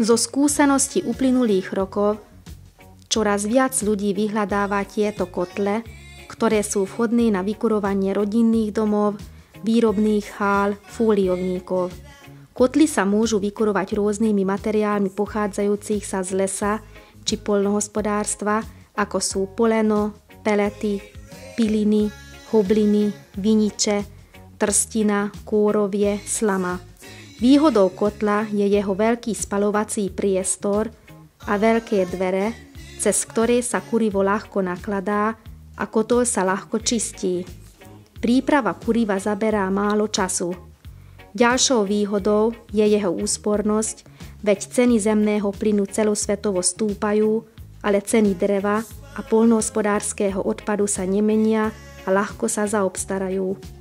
Zo skúseností uplynulých rokov čoraz viac ľudí vyhľadáva tieto kotle, ktoré sú vhodné na vykurovanie rodinných domov, výrobných hál, fóliovníkov. Kotly sa môžu vykurovať rôznymi materiálmi pochádzajúcich sa z lesa či poľnohospodárstva, ako sú poleno, pelety, piliny, hobliny, viniče, trstina, kôrovie, slama. Výhodou kotla je jeho veľký spaľovací priestor a veľké dvere, cez ktoré sa kurivo ľahko nakladá a kotol sa ľahko čistí. Príprava kuriva zaberá málo času. Ďalšou výhodou je jeho úspornosť, veď ceny zemného plynu celosvetovo stúpajú, ale ceny dreva a poľnohospodárskeho odpadu sa nemenia a ľahko sa zaobstarajú.